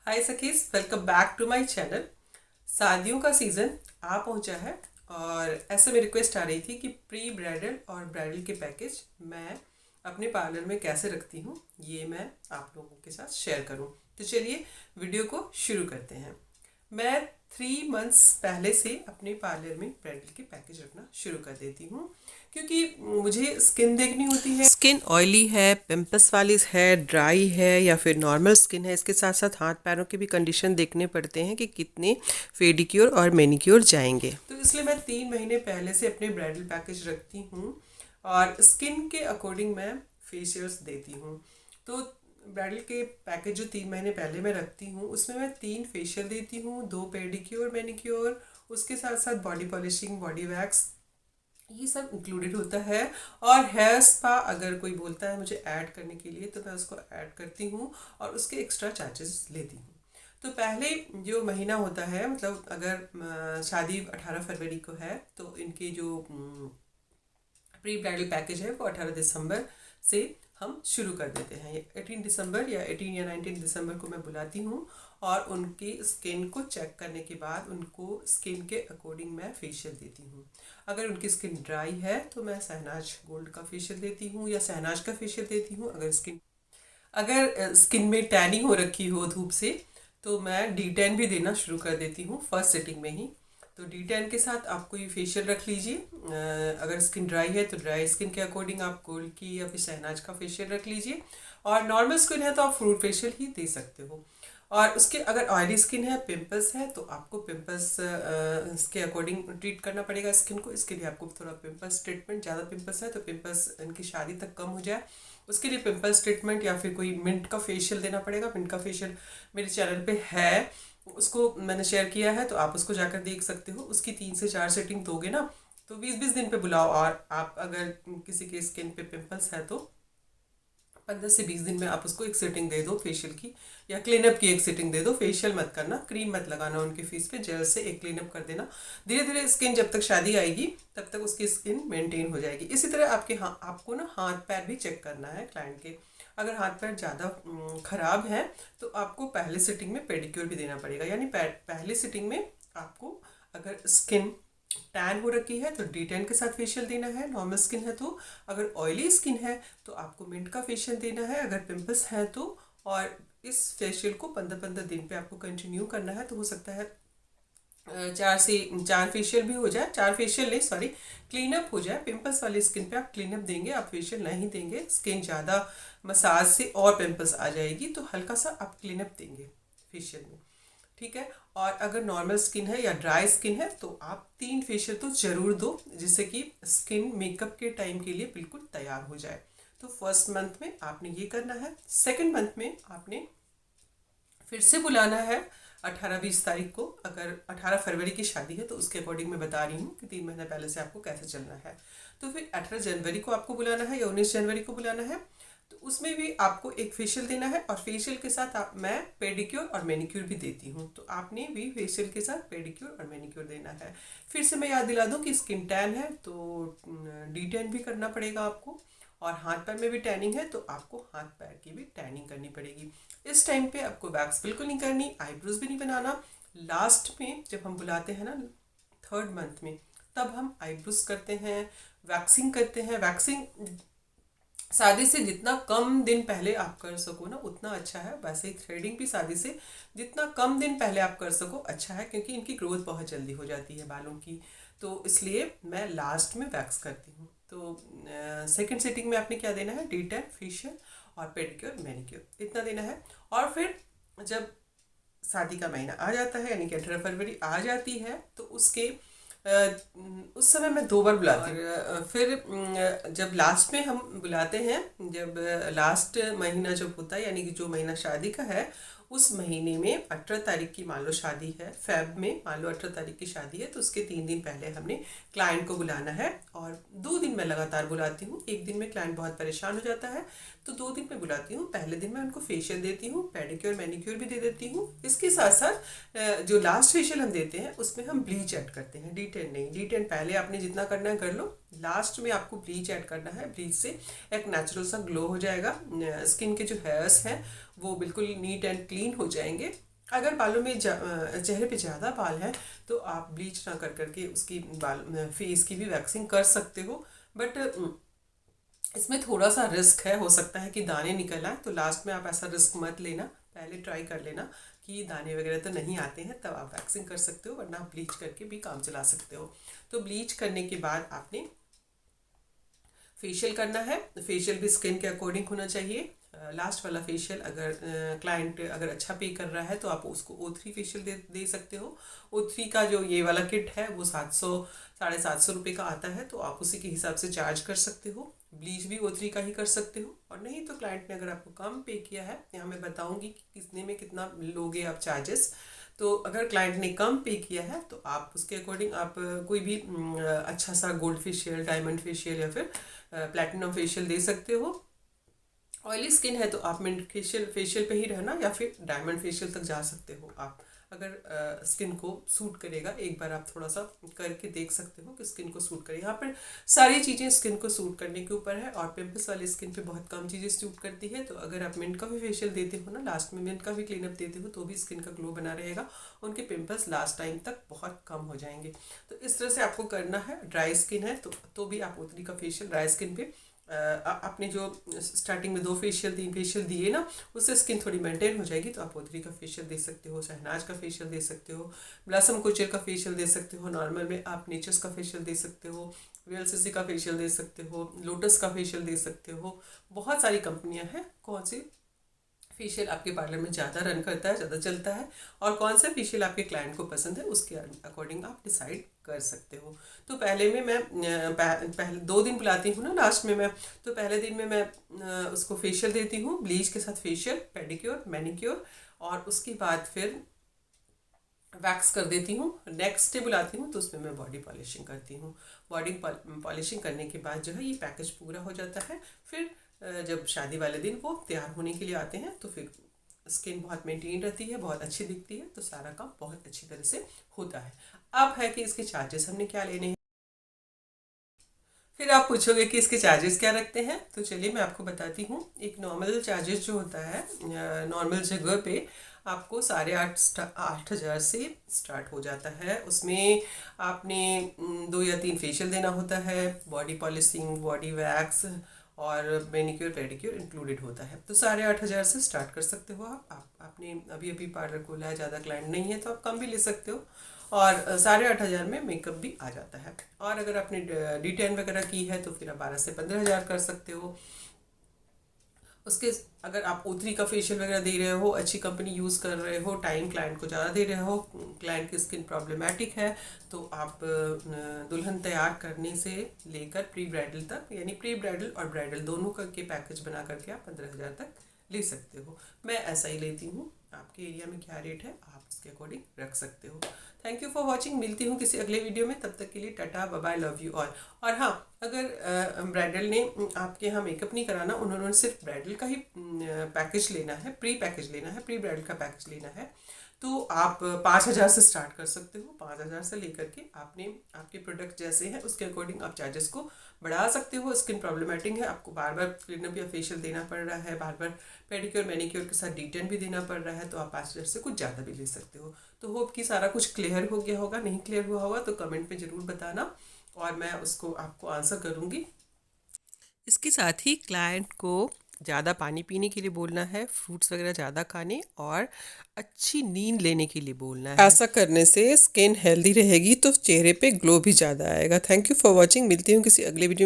हाय सखीज, welcome back to my channel. शादियों का सीज़न आ पहुंचा है और ऐसे में रिक्वेस्ट आ रही थी कि प्री ब्राइडल और ब्राइडल के पैकेज मैं अपने पार्लर में कैसे रखती हूँ, ये मैं आप लोगों के साथ शेयर करूँ। तो चलिए वीडियो को शुरू करते हैं। मैं 3 मंथ्स पहले से अपने पार्लर में ब्राइडल के पैकेज रखना शुरू कर देती हूँ, क्योंकि मुझे स्किन देखनी होती है। स्किन ऑयली है, पिंपल्स वाली है, ड्राई है या फिर नॉर्मल स्किन है। इसके साथ साथ हाथ पैरों के भी कंडीशन देखने पड़ते हैं कि कितने पेडिक्योर और मैनिक्योर जाएंगे। तो इसलिए मैं 3 महीने पहले से अपने ब्राइडल पैकेज रखती हूँ और स्किन के अकॉर्डिंग मैं फेशियल्स देती हूँ। तो ब्राइडल के पैकेज जो 3 महीने पहले मैं रखती हूँ उसमें मैं 3 फेशियल देती हूँ, 2 पेडिक्योर मैनिक्योर, उसके साथ साथ बॉडी पॉलिशिंग, बॉडी वैक्स, ये सब इंक्लूडेड होता है। और हेयर स्पा अगर कोई बोलता है मुझे ऐड करने के लिए तो मैं उसको ऐड करती हूँ और उसके एक्स्ट्रा चार्जेस लेती हूँ। तो पहले जो महीना होता है, मतलब अगर शादी 18 फरवरी को है तो इनके जो प्री ब्राइडल पैकेज है वो 18 दिसंबर से हम शुरू कर देते हैं। 18 दिसंबर या 18 या 19 दिसंबर को मैं बुलाती हूँ और उनकी स्किन को चेक करने के बाद उनको स्किन के अकॉर्डिंग मैं फेशियल देती हूँ। अगर उनकी स्किन ड्राई है तो मैं शहनाज गोल्ड का फेशियल देती हूँ या शहनाज का फेशियल देती हूँ। अगर स्किन में टैनिंग हो रखी हो धूप से तो मैं D10 भी देना शुरू कर देती हूँ फर्स्ट सेटिंग में ही। तो D10 के साथ आप कोई फेशियल रख लीजिए। अगर स्किन ड्राई है तो ड्राई स्किन के अकॉर्डिंग आप गोल्ड की या फिर शहनाज का फेशियल रख लीजिए। और नॉर्मल स्किन है तो आप फ्रूट फेशियल ही दे सकते हो। और उसके अगर ऑयली स्किन है, पिंपल्स है, तो आपको पिंपल्स के अकॉर्डिंग ट्रीट करना पड़ेगा स्किन को। इसके लिए आपको थोड़ा पिंपल्स ट्रीटमेंट, ज़्यादा पिंपल्स है तो पिंपल्स इनकी शादी तक कम हो जाए उसके लिए पिंपल्स ट्रीटमेंट या फिर कोई मिंट का फेशियल देना पड़ेगा। मिंट का फेशियल मेरे चैनल पे है, उसको मैंने शेयर किया है तो आप उसको जाकर देख सकते हो। उसकी 3 से 4 सेटिंग दोगे ना तो 20-20 दिन पे बुलाओ। और आप अगर किसी के स्किन पे पिंपल्स है तो 15 से 20 दिन में आप उसको एक सेटिंग दे दो फेशियल की, या क्लीनअप की एक सेटिंग दे दो। फेशियल मत करना, क्रीम मत लगाना उनके फेस पे, जेल से एक क्लीनअप कर देना। धीरे धीरे स्किन जब तक शादी आएगी तब तक उसकी स्किन मेंटेन हो जाएगी। इसी तरह आपको ना हाथ पैर भी चेक करना है क्लाइंट के। अगर हाथ पैर ज़्यादा खराब है तो आपको पहले सिटिंग में पेडिक्योर भी देना पड़ेगा। यानी पहले सिटिंग में आपको अगर स्किन टैन हो रखी है तो D10 के साथ फेशियल देना है, नॉर्मल स्किन है तो। अगर ऑयली स्किन है तो आपको मिंट का फेशियल देना है, अगर पिंपल्स हैं तो। और इस फेशियल को 15-15 दिन पे आपको कंटिन्यू करना है। तो हो सकता है 4 फेशियल भी हो जाए, 4 फेशियल नहीं, सॉरी, क्लीनअप हो जाए। पिंपल्स वाली स्किन पे आप क्लीनअप देंगे, आप फेशियल नहीं देंगे। स्किन ज़्यादा मसाज से और पिंपल्स आ जाएगी तो हल्का सा आप क्लीनअप देंगे फेशियल में, ठीक है। और अगर नॉर्मल स्किन है या ड्राई स्किन है तो आप 3 फेशियल तो ज़रूर दो, जिससे कि स्किन मेकअप के टाइम के लिए बिल्कुल तैयार हो जाए। तो फर्स्ट मंथ में आपने ये करना है। सेकेंड मंथ में आपने फिर से बुलाना है 18-20 तारीख को। अगर 18 फरवरी की शादी है तो उसके अकॉर्डिंग मैं बता रही हूँ कि 3 महीने पहले से आपको कैसे चलना है। तो फिर 18 जनवरी को आपको बुलाना है या 19 जनवरी को बुलाना है। तो उसमें भी आपको एक फेशियल देना है और फेशियल के साथ मैं पेडिक्योर और मैनिक्योर भी देती हूँ। तो आपने भी फेशियल के साथ पेडिक्योर और मैनिक्योर देना है। फिर से मैं याद दिला दूँ कि स्किन टैन है तो D10 भी करना पड़ेगा आपको। और हाथ पैर में भी टैनिंग है तो आपको हाथ पैर की भी टैनिंग करनी पड़ेगी। इस टाइम पे आपको वैक्स बिल्कुल नहीं करनी, आईब्रोज भी नहीं बनाना। लास्ट में जब हम बुलाते हैं ना 3rd मंथ में, तब हम आईब्रोज करते हैं, वैक्सिंग करते हैं। वैक्सिंग शादी से जितना कम दिन पहले आप कर सको ना उतना अच्छा है। वैसे ही थ्रेडिंग भी शादी से जितना कम दिन पहले आप कर सको अच्छा है, क्योंकि इनकी ग्रोथ बहुत जल्दी हो जाती है बालों की। तो इसलिए मैं लास्ट में वैक्स करती हूँ। तो सेकंड सेटिंग में आपने क्या देना है, D10 फेशियल और पेडिक्योर मैनिक्योर इतना देना है। और फिर जब शादी का महीना आ जाता है यानी कि 18 फरवरी आ जाती है तो उस समय मैं 2 बार बुलाती हूँ। फिर जब लास्ट में हम बुलाते हैं, जब लास्ट महीना जब होता है यानी कि जो महीना शादी का है उस महीने में 18 तारीख की मान लो शादी है, फेब में मान लो 18 तारीख की शादी है तो उसके 3 दिन पहले हमने क्लाइंट को बुलाना है। और 2 दिन मैं लगातार बुलाती हूँ। एक दिन में क्लाइंट बहुत परेशान हो जाता है तो 2 दिन मैं बुलाती हूँ। पहले दिन मैं उनको फेशियल देती हूँ, पेडिक्योर मैनिक्योर भी दे देती हूँ। इसके साथ साथ जो लास्ट फेशियल हम देते हैं उसमें हम ब्लीच ऐड करते हैं, D10 नहीं। D10 पहले आपने जितना करना है कर लो, लास्ट में आपको ब्लीच ऐड करना है। ब्लीच से एक नेचुरल सा ग्लो हो जाएगा, स्किन के जो हेयर्स हैं वो बिल्कुल नीट एंड क्लीन हो जाएंगे अगर बालों में चेहरे पे ज़्यादा बाल हैं तो आप ब्लीच ना कर करके उसकी बाल फेस की भी वैक्सिंग कर सकते हो। बट इसमें थोड़ा सा रिस्क है, हो सकता है कि दाने निकल आए, तो लास्ट में आप ऐसा रिस्क मत लेना, पहले ट्राई कर लेना कि दाने वगैरह तो नहीं आते हैं, तब आप वैक्सिंग कर सकते हो, वरना आप ब्लीच करके भी काम चला सकते हो। तो ब्लीच करने के बाद आपने फेशियल करना है। फेशियल भी स्किन के अकॉर्डिंग होना चाहिए। लास्ट वाला फेशियल अगर क्लाइंट अगर अच्छा पे कर रहा है तो आप उसको O3 फेशियल दे सकते हो। O3 का जो ये वाला किट है वो 700 750 रुपये का आता है, तो आप उसी के हिसाब से चार्ज कर सकते हो। ब्लीच भी O3 का ही कर सकते हो, और नहीं तो क्लाइंट ने अगर आपको कम पे किया है, यहाँ मैं बताऊंगी कि कितने में कितना लोगे आप चार्जेस। तो अगर क्लाइंट ने कम पे किया है तो आप उसके अकॉर्डिंग आप कोई भी अच्छा सा गोल्ड फेशियल, डायमंड फेशियल या फिर प्लैटिनम फेशियल दे सकते हो। ऑयली स्किन है तो आप मिंट फेशियल पे ही रहना, या फिर डायमंड फेशियल तक जा सकते हो आप, अगर स्किन को सूट करेगा। एक बार आप थोड़ा सा करके देख सकते हो कि स्किन को सूट करे। यहाँ पर सारी चीज़ें स्किन को सूट करने के ऊपर है, और पिंपल्स वाली स्किन पे बहुत कम चीज़ें सूट करती है। तो अगर आप मिंट का भी फेशियल देते हो ना, लास्ट में मिंट का भी क्लीनअप देते हो, तो भी स्किन का ग्लो बना रहेगा, उनके पिंपल्स लास्ट टाइम तक बहुत कम हो जाएंगे। तो इस तरह से आपको करना है। ड्राई स्किन है तो भी आप O3 का फेशियल ड्राई स्किन पे आपने जो स्टार्टिंग में 2 फेशियल 3 फेशियल दिए ना, उससे स्किन थोड़ी मेंटेन हो जाएगी, तो आप O3 का फेशियल दे सकते हो, शहनाज का फेशियल दे सकते हो, ब्लॉसम कुचर का फेशियल दे सकते हो, नॉर्मल में आप नेचर्स का फेशियल दे सकते हो, VLCC का फेशियल दे सकते हो, लोटस का फेशियल दे सकते हो। बहुत सारी कंपनियां हैं, कौन सी फेशियल आपके पार्लर में ज़्यादा रन करता है, ज़्यादा चलता है, और कौन सा फेशियल आपके क्लाइंट को पसंद है, उसके अकॉर्डिंग आप डिसाइड कर सकते हो। तो पहले में मैं पहले 2 दिन बुलाती हूँ ना लास्ट में मैं, तो पहले दिन में मैं उसको फेशियल देती हूँ, ब्लीच के साथ फेशियल, पेडिक्योर, मैनिक्योर, और उसके बाद फिर वैक्स कर देती हूँ। नेक्स्ट डे बुलाती हूँ तो उसमें मैं बॉडी पॉलिशिंग करती हूँ। बॉडी पॉलिशिंग करने के बाद जो है ये पैकेज पूरा हो जाता है। फिर जब शादी वाले दिन वो तैयार होने के लिए आते हैं तो फिर स्किन बहुत मेंटेन रहती है, बहुत अच्छी दिखती है, तो सारा काम बहुत अच्छी तरह से होता है। अब है कि इसके चार्जेस हमने क्या लेने हैं। फिर आप पूछोगे कि इसके चार्जेस क्या रखते हैं, तो चलिए मैं आपको बताती हूँ। एक नॉर्मल चार्जेस जो होता है नॉर्मल जगह पे आपको 8,500 से स्टार्ट हो जाता है। उसमें आपने 2 या 3 फेशियल देना होता है, बॉडी पॉलिशिंग, बॉडी वैक्स और मैनिक्योर पेडिक्योर इंक्लूडेड होता है। तो 8,500 से स्टार्ट कर सकते हो आपने अभी अभी पार्लर खोला है, ज़्यादा क्लाइंट नहीं है तो आप कम भी ले सकते हो, और 8,500 में मेकअप भी आ जाता है। और अगर आपने D10 वगैरह की है तो फिर आप 12 से 15,000 कर सकते हो। उसके अगर आप O3 का फेशियल वगैरह दे रहे हो, अच्छी कंपनी यूज़ कर रहे हो, टाइम क्लाइंट को ज़्यादा दे रहे हो, क्लाइंट की स्किन प्रॉब्लमेटिक है, तो आप दुल्हन तैयार करने से लेकर प्री ब्राइडल तक, यानी प्री ब्राइडल और ब्राइडल दोनों करके पैकेज बना करके आप 15,000 तक ले सकते हो। मैं ऐसा ही लेती हूँ। आपके एरिया में क्या रेट है आप उसके अकॉर्डिंग रख सकते हो। Thank you for watching. मिलती हूँ किसी अगले वीडियो में, तब तक के लिए tata bye bye, love you all. और हाँ, अगर ब्राइडल ने आपके यहाँ मेकअप नहीं कराना, उन्होंने सिर्फ ब्राइडल का ही पैकेज लेना है, प्री पैकेज लेना है, प्री ब्राइडल का पैकेज लेना है, तो आप 5,000 से स्टार्ट कर सकते हो। 5,000 से लेकर के आपने आपके प्रोडक्ट जैसे हैं उसके अकॉर्डिंग आप चार्जेस को बढ़ा सकते हो। स्किन प्रॉब्लमेटिक है, आपको बार बार क्लीनअप या फेशियल देना पड़ रहा है, बार बार पेडिक्योर मैनिक्योर के साथ D10 भी देना पड़ रहा है, तो आप 5,000 से कुछ ज़्यादा भी ले सकते हो। तो होप कि सारा कुछ क्लियर हो गया होगा। नहीं क्लियर हुआ होगा तो कमेंट में ज़रूर बताना, और मैं उसको आपको आंसर करूँगी। इसके साथ ही क्लाइंट को ज़्यादा पानी पीने के लिए बोलना है, फ्रूट्स वगैरह ज़्यादा खाने, और अच्छी नींद लेने के लिए बोलना है। ऐसा करने से स्किन हेल्दी रहेगी तो चेहरे पे ग्लो भी ज़्यादा आएगा। Thank you for watching. मिलती हूँ किसी अगले वीडियो में।